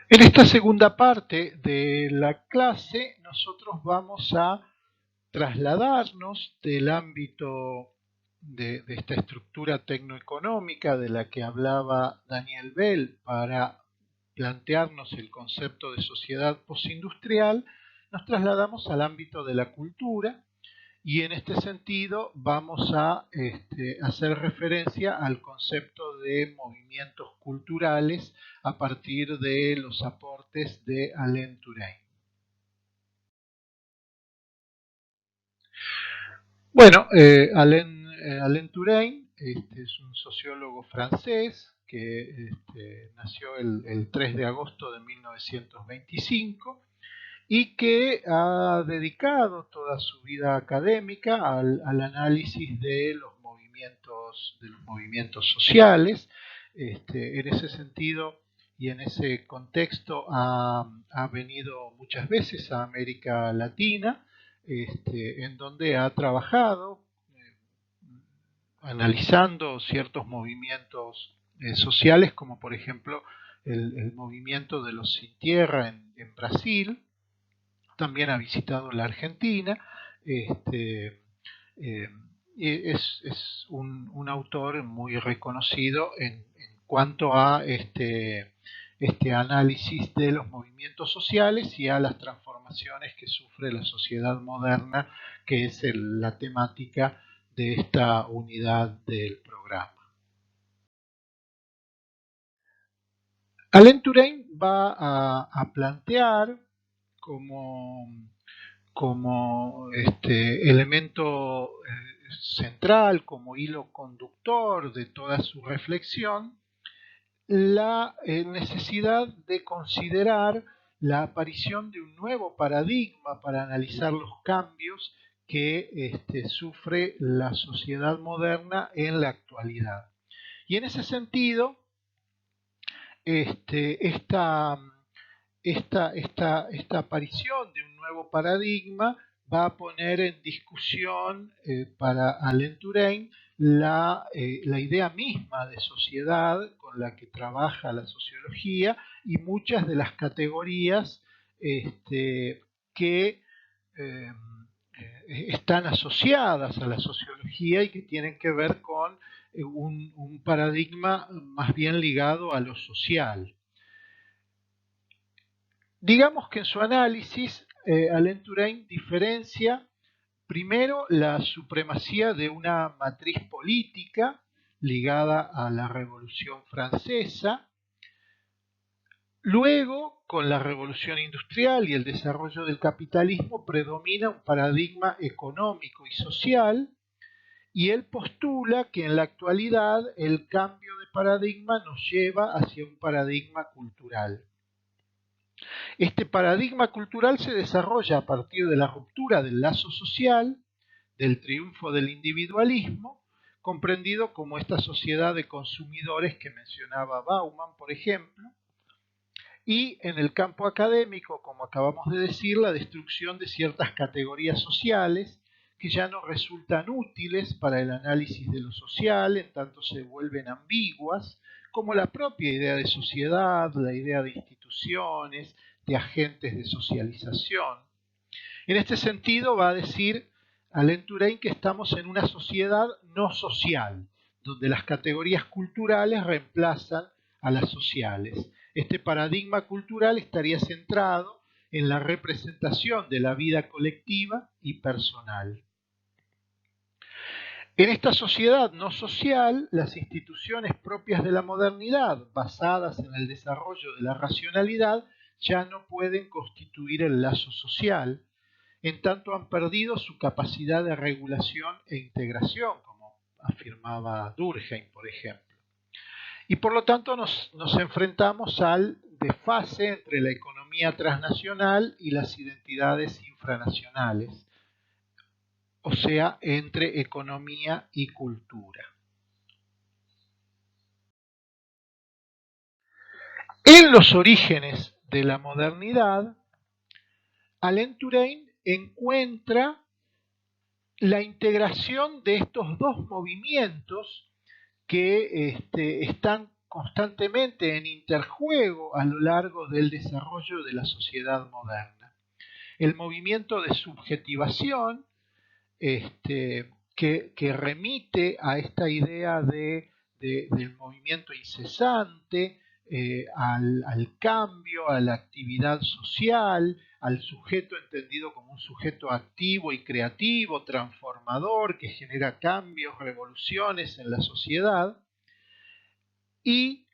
En esta segunda parte de la clase, nosotros vamos a trasladarnos del ámbito de esta estructura tecnoeconómica de la que hablaba Daniel Bell para plantearnos el concepto de sociedad postindustrial, nos trasladamos al ámbito de la cultura y en este sentido vamos a hacer referencia al concepto de movimientos culturales a partir de los aportes de Alain Touraine. Bueno, Alain Touraine es un sociólogo francés que nació el 3 de agosto de 1925 y que ha dedicado toda su vida académica al análisis de los movimientos sociales. En ese sentido y en ese contexto ha venido muchas veces a América Latina, en donde ha trabajado analizando ciertos movimientos sociales, como por ejemplo el movimiento de los sin tierra en Brasil. También ha visitado la Argentina. Este, eh, es un autor muy reconocido en cuanto a este análisis de los movimientos sociales y a las transformaciones que sufre la sociedad moderna, que es la temática de esta unidad del programa. Alain Touraine va a plantear como elemento central, como hilo conductor de toda su reflexión, la necesidad de considerar la aparición de un nuevo paradigma para analizar los cambios que sufre la sociedad moderna en la actualidad. Y en ese sentido, esta esta aparición de un nuevo paradigma va a poner en discusión para Alain Touraine la idea misma de sociedad con la que trabaja la sociología y muchas de las categorías que eh, están asociadas a la sociología y que tienen que ver con un paradigma más bien ligado a lo social. Digamos que en su análisis, Alain Touraine diferencia primero la supremacía de una matriz política ligada a la Revolución Francesa, luego, con la Revolución Industrial y el desarrollo del capitalismo, predomina un paradigma económico y social, y él postula que en la actualidad el cambio de paradigma nos lleva hacia un paradigma cultural. Este paradigma cultural se desarrolla a partir de la ruptura del lazo social, del triunfo del individualismo, comprendido como esta sociedad de consumidores que mencionaba Bauman, por ejemplo, y en el campo académico, como acabamos de decir, la destrucción de ciertas categorías sociales que ya no resultan útiles para el análisis de lo social, en tanto se vuelven ambiguas, como la propia idea de sociedad, la idea de instituciones, de agentes de socialización. En este sentido va a decir Alain Touraine que estamos en una sociedad no social, donde las categorías culturales reemplazan a las sociales. Este paradigma cultural estaría centrado en la representación de la vida colectiva y personal. En esta sociedad no social, las instituciones propias de la modernidad, basadas en el desarrollo de la racionalidad, ya no pueden constituir el lazo social, en tanto han perdido su capacidad de regulación e integración, como afirmaba Durkheim, por ejemplo. Y por lo tanto nos enfrentamos al desfase entre la economía transnacional y las identidades infranacionales, o sea, entre economía y cultura. En los orígenes de la modernidad, Alain Touraine encuentra la integración de estos dos movimientos que están constantemente en interjuego a lo largo del desarrollo de la sociedad moderna. El movimiento de subjetivación, que remite a esta idea del movimiento incesante, al cambio, a la actividad social, al sujeto entendido como un sujeto activo y creativo, transformador, que genera cambios, revoluciones en la sociedad. Y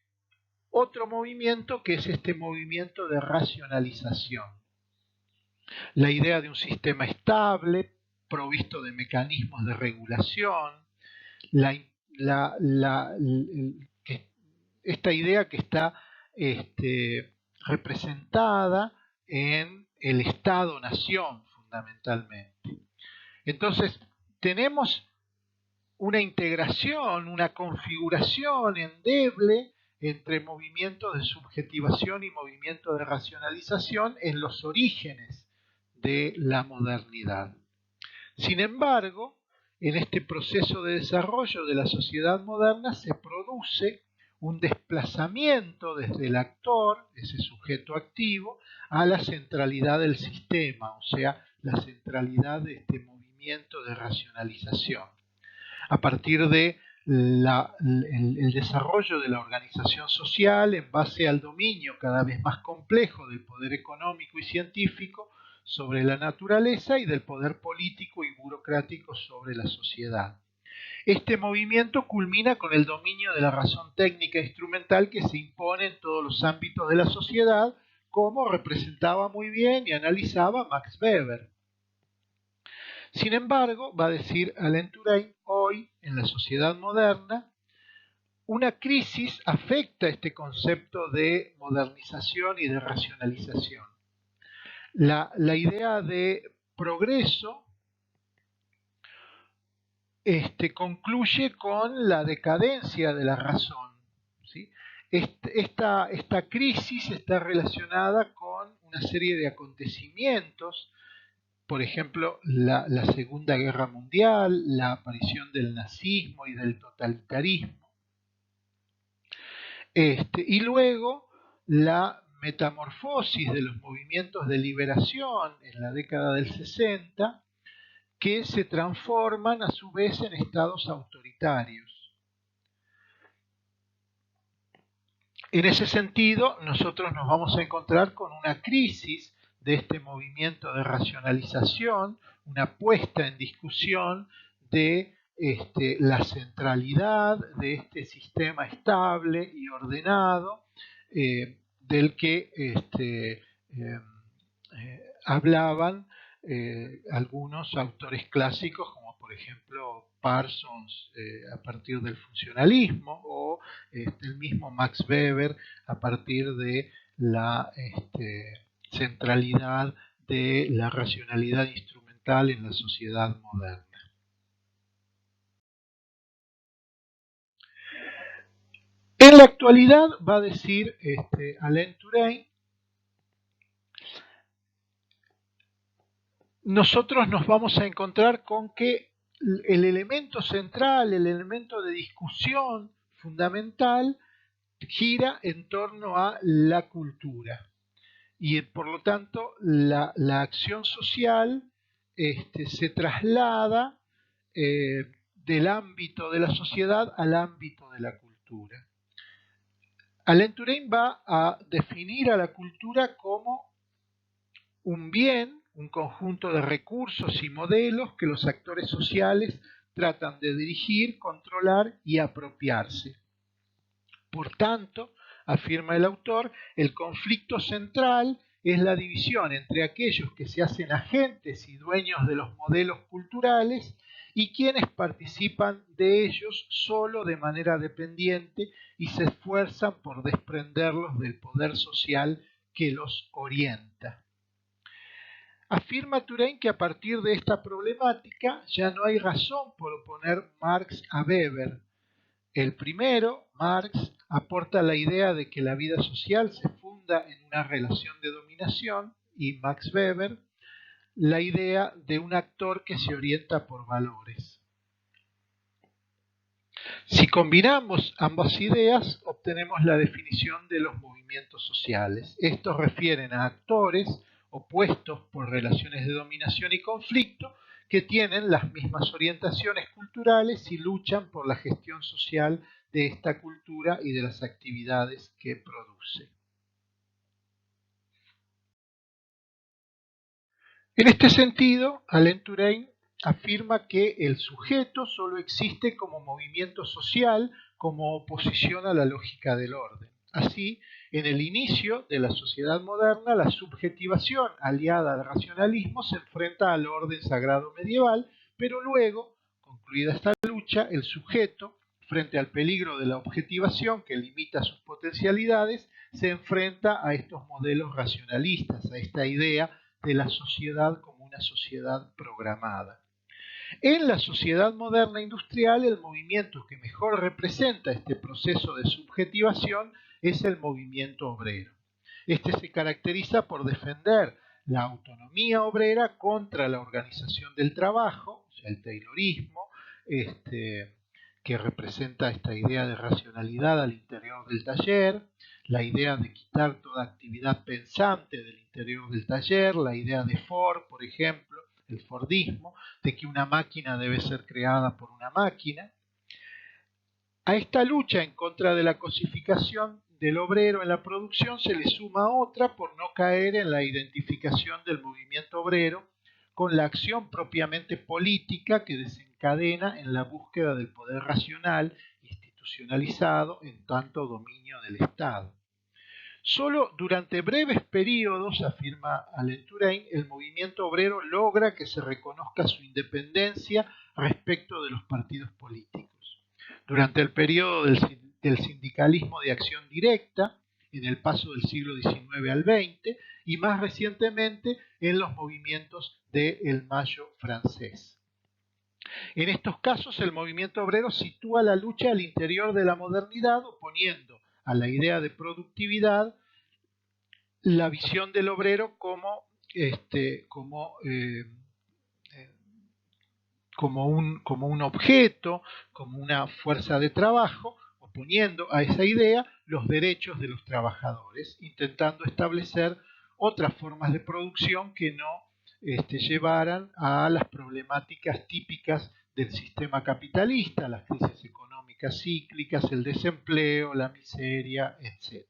otro movimiento que es este movimiento de racionalización. La idea de un sistema estable, provisto de mecanismos de regulación, esta idea que está representada en el Estado-Nación fundamentalmente. Entonces, tenemos una integración, una configuración endeble entre movimientos de subjetivación y movimientos de racionalización en los orígenes de la modernidad. Sin embargo, en este proceso de desarrollo de la sociedad moderna se produce un desplazamiento desde el actor, ese sujeto activo, a la centralidad del sistema, o sea, la centralidad de este movimiento de racionalización. A partir de el desarrollo de la organización social en base al dominio cada vez más complejo del poder económico y científico sobre la naturaleza y del poder político y burocrático sobre la sociedad. Este movimiento culmina con el dominio de la razón técnica e instrumental que se impone en todos los ámbitos de la sociedad, como representaba muy bien y analizaba Max Weber. Sin embargo, va a decir Alain Touraine, hoy en la sociedad moderna, una crisis afecta este concepto de modernización y de racionalización. La idea de progreso concluye con la decadencia de la razón, ¿sí? Esta crisis está relacionada con una serie de acontecimientos, por ejemplo, la Segunda Guerra Mundial, la aparición del nazismo y del totalitarismo. Y luego la metamorfosis de los movimientos de liberación en la década del 60, que se transforman a su vez en estados autoritarios. En ese sentido, nosotros nos vamos a encontrar con una crisis de este movimiento de racionalización, una puesta en discusión de la centralidad de este sistema estable y ordenado, del que hablaban algunos autores clásicos, como por ejemplo Parsons a partir del funcionalismo, o el mismo Max Weber a partir de la centralidad de la racionalidad instrumental en la sociedad moderna. En la actualidad, va a decir Alain Touraine, nosotros nos vamos a encontrar con que el elemento central, el elemento de discusión fundamental, gira en torno a la cultura. Y por lo tanto, la acción social se traslada del ámbito de la sociedad al ámbito de la cultura. Alain Touraine va a definir a la cultura como un bien, un conjunto de recursos y modelos que los actores sociales tratan de dirigir, controlar y apropiarse. Por tanto, afirma el autor, el conflicto central es la división entre aquellos que se hacen agentes y dueños de los modelos culturales y quienes participan de ellos solo de manera dependiente y se esfuerzan por desprenderlos del poder social que los orienta. Afirma Touraine que a partir de esta problemática ya no hay razón por oponer Marx a Weber. El primero, Marx, aporta la idea de que la vida social se funda en una relación de dominación, y Max Weber la idea de un actor que se orienta por valores. Si combinamos ambas ideas, obtenemos la definición de los movimientos sociales. Estos refieren a actores opuestos por relaciones de dominación y conflicto que tienen las mismas orientaciones culturales y luchan por la gestión social de esta cultura y de las actividades que produce. En este sentido, Alain Touraine afirma que el sujeto solo existe como movimiento social, como oposición a la lógica del orden. Así, en el inicio de la sociedad moderna, la subjetivación aliada al racionalismo se enfrenta al orden sagrado medieval, pero luego, concluida esta lucha, el sujeto, frente al peligro de la objetivación que limita sus potencialidades, se enfrenta a estos modelos racionalistas, a esta idea de la sociedad como una sociedad programada. En la sociedad moderna industrial, el movimiento que mejor representa este proceso de subjetivación es el movimiento obrero. Este se caracteriza por defender la autonomía obrera contra la organización del trabajo, o sea, el taylorismo, que representa esta idea de racionalidad al interior del taller, la idea de quitar toda actividad pensante del interior del taller, la idea de Ford, por ejemplo, el Fordismo, de que una máquina debe ser creada por una máquina. A esta lucha en contra de la cosificación del obrero en la producción se le suma otra por no caer en la identificación del movimiento obrero con la acción propiamente política que desencadena en la búsqueda del poder racional institucionalizado en tanto dominio del Estado. Solo durante breves periodos, afirma Alain Touraine, el movimiento obrero logra que se reconozca su independencia respecto de los partidos políticos. Durante el periodo del sindicalismo de acción directa, en el paso del siglo XIX al XX, y más recientemente en los movimientos del Mayo francés. En estos casos, el movimiento obrero sitúa la lucha al interior de la modernidad, oponiendo a la idea de productividad la visión del obrero como un objeto, como una fuerza de trabajo, oponiendo a esa idea los derechos de los trabajadores, intentando establecer otras formas de producción que no llevaran a las problemáticas típicas del sistema capitalista, las crisis económicas cíclicas, el desempleo, la miseria, etc.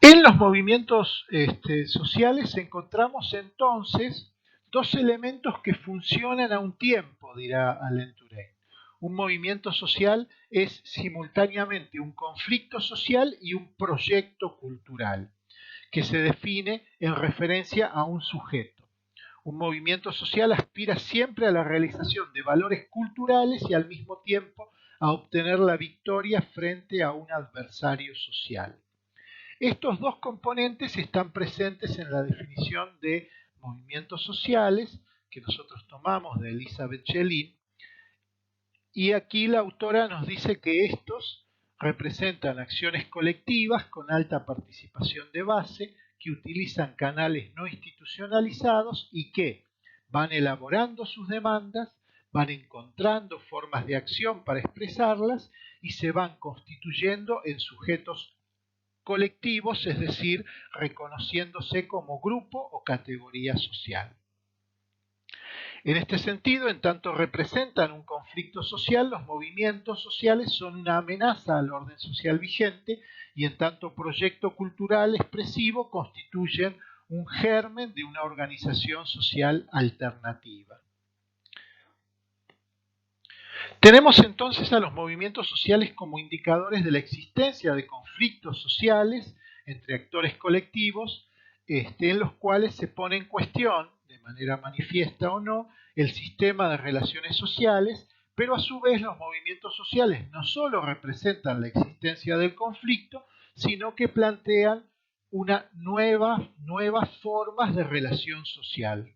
En los movimientos sociales encontramos entonces dos elementos que funcionan a un tiempo, dirá Alain Touraine. Un movimiento social es simultáneamente un conflicto social y un proyecto cultural, que se define en referencia a un sujeto. Un movimiento social aspira siempre a la realización de valores culturales y al mismo tiempo a obtener la victoria frente a un adversario social. Estos dos componentes están presentes en la definición de movimientos sociales que nosotros tomamos de Elizabeth Jellin, y aquí la autora nos dice que estos representan acciones colectivas con alta participación de base que utilizan canales no institucionalizados y que van elaborando sus demandas, van encontrando formas de acción para expresarlas y se van constituyendo en sujetos colectivos, es decir, reconociéndose como grupo o categoría social. En este sentido, en tanto representan un conflicto social, los movimientos sociales son una amenaza al orden social vigente y en tanto proyecto cultural expresivo constituyen un germen de una organización social alternativa. Tenemos entonces a los movimientos sociales como indicadores de la existencia de conflictos sociales entre actores colectivos, en los cuales se pone en cuestión, de manera manifiesta o no, el sistema de relaciones sociales, pero a su vez los movimientos sociales no solo representan la existencia del conflicto, sino que plantean nuevas formas de relación social.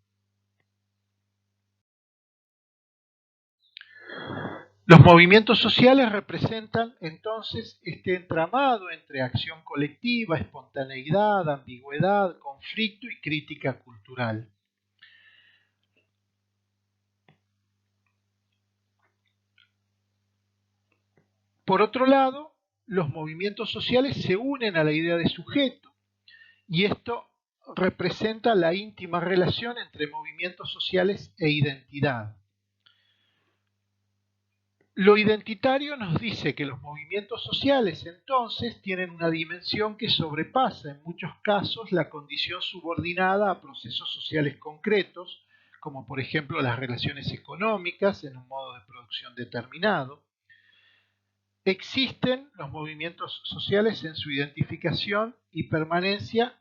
Los movimientos sociales representan entonces este entramado entre acción colectiva, espontaneidad, ambigüedad, conflicto y crítica cultural. Por otro lado, los movimientos sociales se unen a la idea de sujeto, y esto representa la íntima relación entre movimientos sociales e identidad. Lo identitario nos dice que los movimientos sociales entonces tienen una dimensión que sobrepasa en muchos casos la condición subordinada a procesos sociales concretos, como por ejemplo las relaciones económicas en un modo de producción determinado. Existen los movimientos sociales en su identificación y permanencia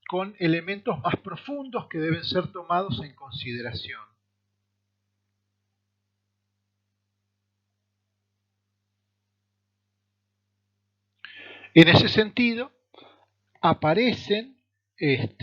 con elementos más profundos que deben ser tomados en consideración. En ese sentido, aparecen en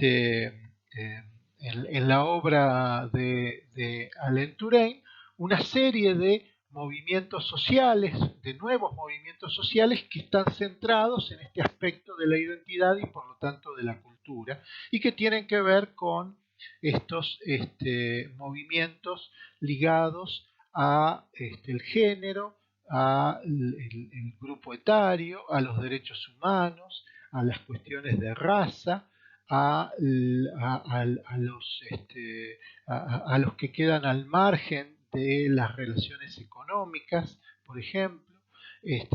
la obra de Alain Touraine una serie de movimientos sociales, de nuevos movimientos sociales que están centrados en este aspecto de la identidad y por lo tanto de la cultura, y que tienen que ver con estos movimientos ligados a el género, al grupo etario, a los derechos humanos, a las cuestiones de raza, a los que quedan al margen de las relaciones económicas, por ejemplo,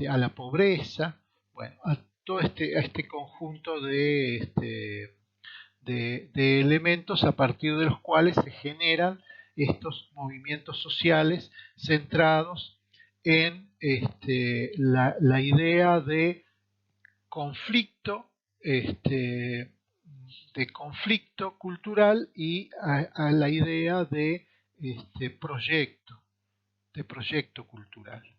a la pobreza, bueno, a todo este conjunto de elementos a partir de los cuales se generan estos movimientos sociales centrados en la idea de conflicto, de conflicto cultural y a la idea de proyecto cultural.